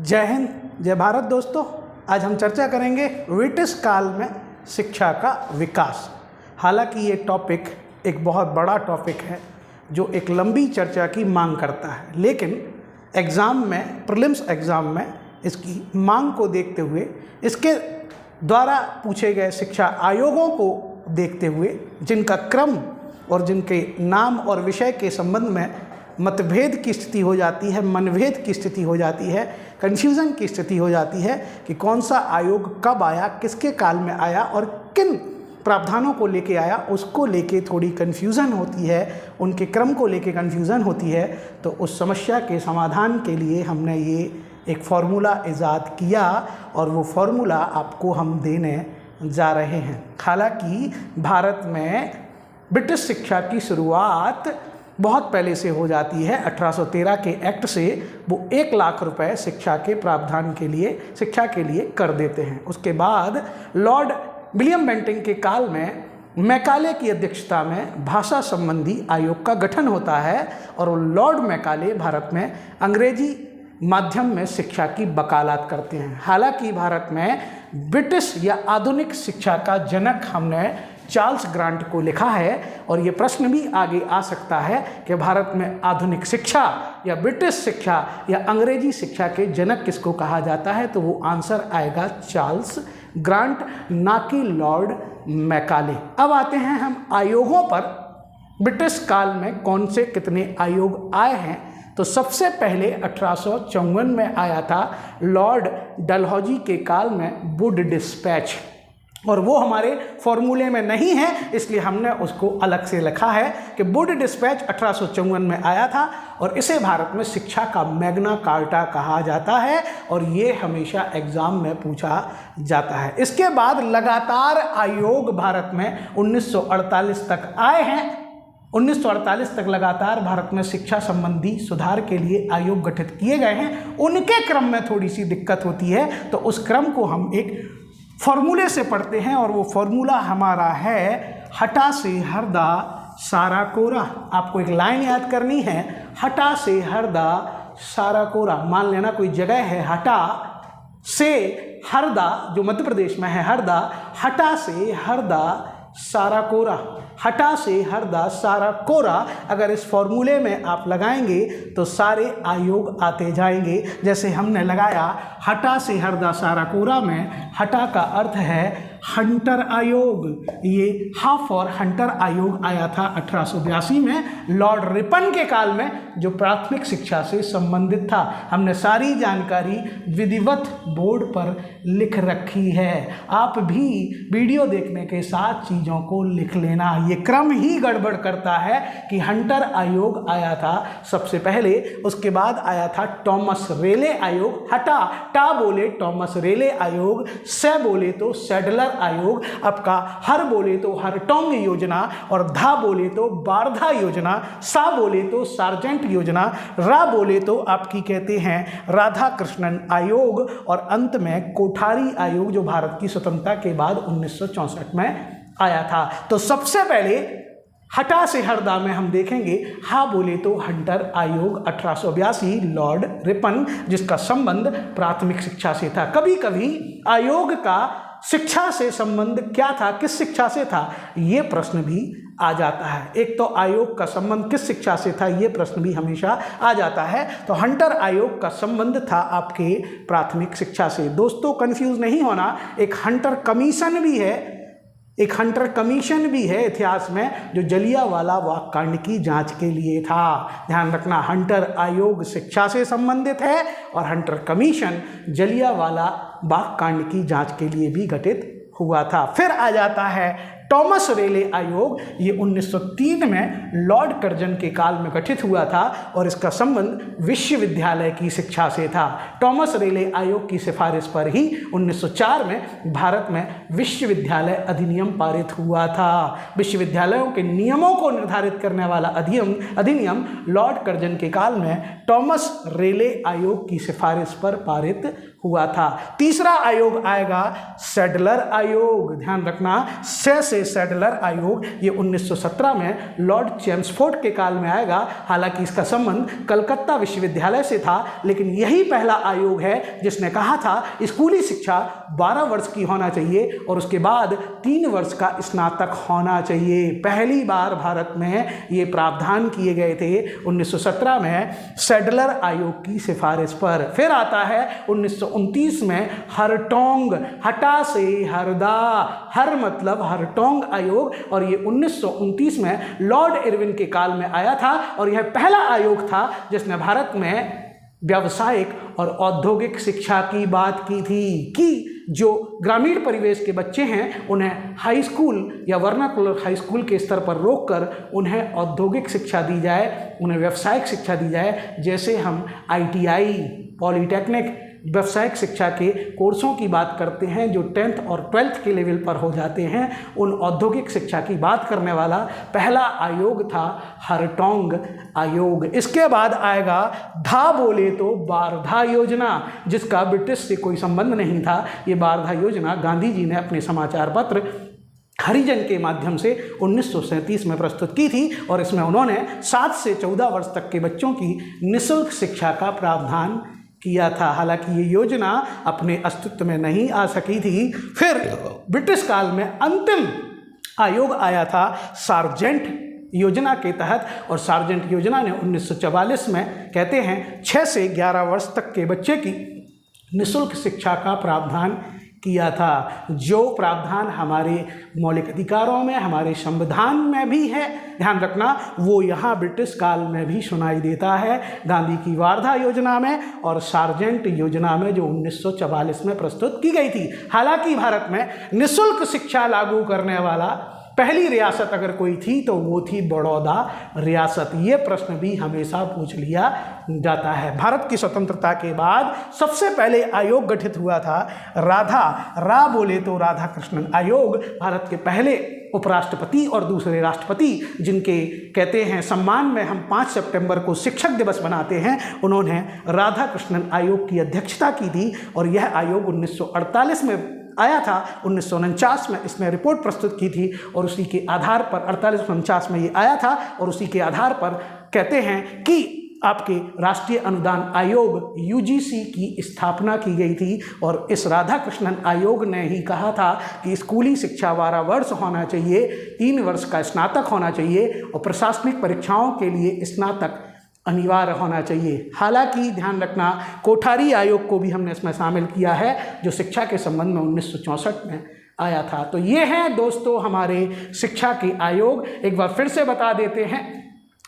जय हिंद, जय भारत दोस्तों। आज हम चर्चा करेंगे ब्रिटिश काल में शिक्षा का विकास। हालांकि ये टॉपिक एक बहुत बड़ा टॉपिक है जो एक लंबी चर्चा की मांग करता है, लेकिन एग्ज़ाम में, प्रीलिम्स एग्ज़ाम में इसकी मांग को देखते हुए, इसके द्वारा पूछे गए शिक्षा आयोगों को देखते हुए, जिनका क्रम और जिनके नाम और विषय के संबंध में मतभेद की स्थिति हो जाती है, मनभेद की स्थिति हो जाती है, कन्फ्यूज़न की स्थिति हो जाती है कि कौन सा आयोग कब आया, किसके काल में आया और किन प्रावधानों को लेके आया, उसको लेके थोड़ी कन्फ्यूज़न होती है, उनके क्रम को लेके कन्फ्यूज़न होती है। तो उस समस्या के समाधान के लिए हमने ये एक फार्मूला ईजाद किया और वो फार्मूला आपको हम देने जा रहे हैं। हालांकि भारत में ब्रिटिश शिक्षा की शुरुआत बहुत पहले से हो जाती है। 1813 के एक्ट से वो 1 लाख रुपए शिक्षा के प्रावधान के लिए, शिक्षा के लिए कर देते हैं। उसके बाद लॉर्ड विलियम बेंटिंग के काल में मैकाले की अध्यक्षता में भाषा संबंधी आयोग का गठन होता है और लॉर्ड मैकाले भारत में अंग्रेजी माध्यम में शिक्षा की वकालत करते हैं। हालांकि भारत में ब्रिटिश या आधुनिक शिक्षा का जनक हमने चार्ल्स ग्रांट को लिखा है और ये प्रश्न भी आगे आ सकता है कि भारत में आधुनिक शिक्षा या ब्रिटिश शिक्षा या अंग्रेजी शिक्षा के जनक किसको कहा जाता है, तो वो आंसर आएगा चार्ल्स ग्रांट, ना कि लॉर्ड मैकाले। अब आते हैं हम आयोगों पर। ब्रिटिश काल में कौन से कितने आयोग आए हैं, तो सबसे पहले 1854 में आया था लॉर्ड डलहौजी के काल में वुड डिस्पैच, और वो हमारे फॉर्मूले में नहीं है, इसलिए हमने उसको अलग से लिखा है कि वुड डिस्पैच 1854 में आया था और इसे भारत में शिक्षा का मैग्ना कार्टा कहा जाता है और ये हमेशा एग्जाम में पूछा जाता है। इसके बाद लगातार आयोग भारत में 1948 तक आए हैं। 1948 तक लगातार भारत में शिक्षा संबंधी सुधार के लिए आयोग गठित किए गए हैं। उनके क्रम में थोड़ी सी दिक्कत होती है, तो उस क्रम को हम एक फॉर्मूले से पढ़ते हैं और वो फॉर्मूला हमारा है हटा से हरदा सारा कोरा। आपको एक लाइन याद करनी है, हटा से हरदा सारा कोरा। मान लेना कोई जगह है हटा से हरदा, जो मध्य प्रदेश में है हरदा, हटा से हरदा सारा कोरा, हटा से हरदा सारा कोरा। अगर इस फॉर्मूले में आप लगाएंगे तो सारे आयोग आते जाएंगे। जैसे हमने लगाया हटा से हरदा सारा कोरा में, हटा का अर्थ है हंटर आयोग। ये हाफ और हंटर आयोग आया था 1882 में लॉर्ड रिपन के काल में, जो प्राथमिक शिक्षा से संबंधित था। हमने सारी जानकारी विधिवत बोर्ड पर लिख रखी है। आप भी वीडियो देखने के साथ चीज़ों को लिख लेना। ये क्रम ही गड़बड़ करता है कि हंटर आयोग आया था सबसे पहले, उसके बाद आया था टॉमस रेले आयोग। हटा टा बोले टॉमस रेले आयोग, से बोले तो सैडलर आयोग, आपका हर बोले तो हरटोंग योजना, और धा बोले तो बारधा योजना, सा बोले तो सार्जेंट योजना, रा बोले तो आपकी कहते हैं राधा कृष्णन आयोग, और अंत में कोठारी आयोग जो भारत की स्वतंत्रता के बाद 1964 में आया था। तो सबसे पहले हटा से हरदा में हम देखेंगे हा बोले तो हंटर आयोग 1882 लॉर्ड रिपन, जिसका संबंध प्राथमिक शिक्षा से था। कभी कभी आयोग का शिक्षा से संबंध क्या था, किस शिक्षा से था, ये प्रश्न भी आ जाता है। एक तो आयोग का संबंध किस शिक्षा से था, ये प्रश्न भी हमेशा आ जाता है। तो हंटर आयोग का संबंध था आपके प्राथमिक शिक्षा से। दोस्तों कंफ्यूज नहीं होना, एक हंटर कमीशन भी है, एक हंटर कमीशन भी है इतिहास में, जो जलियांवाला बाग कांड की जांच के लिए था। ध्यान रखना, हंटर आयोग शिक्षा से संबंधित है और हंटर कमीशन जलियांवाला बाग कांड की जांच के लिए भी गठित हुआ था। फिर आ जाता है टॉमस रेले आयोग। ये 1903 में लॉर्ड कर्जन के काल में गठित हुआ था और इसका संबंध विश्वविद्यालय की शिक्षा से था। टॉमस रेले आयोग की सिफारिश पर ही 1904 में भारत में विश्वविद्यालय अधिनियम पारित हुआ था। विश्वविद्यालयों के नियमों को निर्धारित करने वाला अधिनियम लॉर्ड कर्जन के काल में टॉमस रेले आयोग की सिफारिश पर पारित हुआ था। तीसरा आयोग आएगा सैडलर आयोग, ध्यान रखना, से सैडलर आयोग, ये 1917 में लॉर्ड चेम्सफोर्ड के काल में आएगा। हालांकि इसका संबंध कलकत्ता विश्वविद्यालय से था, लेकिन यही पहला आयोग है जिसने कहा था स्कूली शिक्षा 12 वर्ष की होना चाहिए और उसके बाद 3 वर्ष का स्नातक होना चाहिए। पहली बार भारत में ये प्रावधान किए गए थे 1917 में सैडलर आयोग की सिफारिश पर। फिर आता है 1929 में हरटोंग, हटा से हरदा, हर मतलब हरटोंग आयोग, और ये 1929 में लॉर्ड इरविन के काल में आया था और यह पहला आयोग था जिसने भारत में व्यावसायिक और औद्योगिक शिक्षा की बात की थी कि जो ग्रामीण परिवेश के बच्चे हैं उन्हें हाई स्कूल या वर्नाकुलर हाई स्कूल के स्तर पर रोककर उन्हें औद्योगिक शिक्षा दी जाए, उन्हें व्यावसायिक शिक्षा दी जाए। जैसे हम ITI, पॉलीटेक्निक, व्यावसायिक शिक्षा के कोर्सों की बात करते हैं जो 10th और 12th के लेवल पर हो जाते हैं, उन औद्योगिक शिक्षा की बात करने वाला पहला आयोग था हरटोंग आयोग। इसके बाद आएगा धा बोले तो बारधा योजना, जिसका ब्रिटिश से कोई संबंध नहीं था। ये बारधा योजना गांधी जी ने अपने समाचार पत्र हरिजन के माध्यम से 1937 में प्रस्तुत की थी और इसमें उन्होंने 7 से 14 वर्ष तक के बच्चों की निःशुल्क शिक्षा का प्रावधान किया था। हालांकि ये योजना अपने अस्तित्व में नहीं आ सकी थी। फिर ब्रिटिश काल में अंतिम आयोग आया था सार्जेंट योजना के तहत, और सार्जेंट योजना ने 1944 में कहते हैं 6 से 11 वर्ष तक के बच्चे की निःशुल्क शिक्षा का प्रावधान किया था। जो प्रावधान हमारे मौलिक अधिकारों में, हमारे संविधान में भी है, ध्यान रखना, वो यहाँ ब्रिटिश काल में भी सुनाई देता है। गांधी की वार्धा योजना में और सार्जेंट योजना में जो 1944 में प्रस्तुत की गई थी। हालांकि भारत में निःशुल्क शिक्षा लागू करने वाला पहली रियासत अगर कोई थी तो वो थी बड़ौदा रियासत। ये प्रश्न भी हमेशा पूछ लिया जाता है। भारत की स्वतंत्रता के बाद सबसे पहले आयोग गठित हुआ था रा बोले तो राधा कृष्णन आयोग। भारत के पहले उपराष्ट्रपति और दूसरे राष्ट्रपति, जिनके कहते हैं सम्मान में हम 5 सितंबर को शिक्षक दिवस बनाते हैं, उन्होंने राधा कृष्णन आयोग की अध्यक्षता की थी और यह आयोग 1948 में आया था। 1949 में इसने रिपोर्ट प्रस्तुत की थी और उसी के आधार पर 48-49 में ये आया था और उसी के आधार पर कहते हैं कि आपके राष्ट्रीय अनुदान आयोग UGC की स्थापना की गई थी। और इस राधा कृष्णन आयोग ने ही कहा था कि स्कूली शिक्षा 12 वर्ष होना चाहिए, 3 वर्ष का स्नातक होना चाहिए और प्रशासनिक परीक्षाओं के लिए स्नातक अनिवार्य होना चाहिए। हालांकि ध्यान रखना, कोठारी आयोग को भी हमने इसमें शामिल किया है जो शिक्षा के संबंध में 1964 में आया था। तो ये हैं दोस्तों हमारे शिक्षा के आयोग। एक बार फिर से बता देते हैं,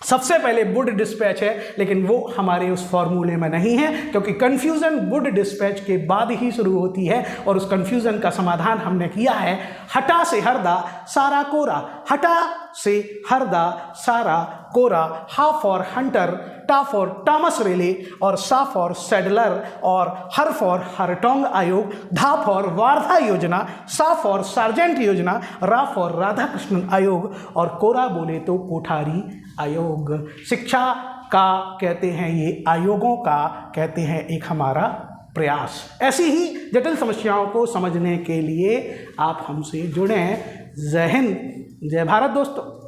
सबसे पहले वुड डिस्पैच है, लेकिन वो हमारे उस फॉर्मूले में नहीं है क्योंकि कन्फ्यूज़न वुड डिस्पैच के बाद ही शुरू होती है और उस कन्फ्यूज़न का समाधान हमने किया है हटा से हरदा सारा कोरा। हटा से हरदा सारा कोरा, हा फॉर हंटर, टा फॉर टॉमस रेले और सा फॉर सैडलर और हर फॉर हरटोंग आयोग, धा फॉर वार्धा योजना, सा फॉर सार्जेंट योजना, रा फॉर राधा कृष्णन आयोग और कोरा बोले तो कोठारी आयोग। शिक्षा का कहते हैं ये आयोगों का कहते हैं एक हमारा प्रयास। ऐसी ही जटिल समस्याओं को समझने के लिए आप हमसे जुड़ें। जय हिंद, जय भारत दोस्तों।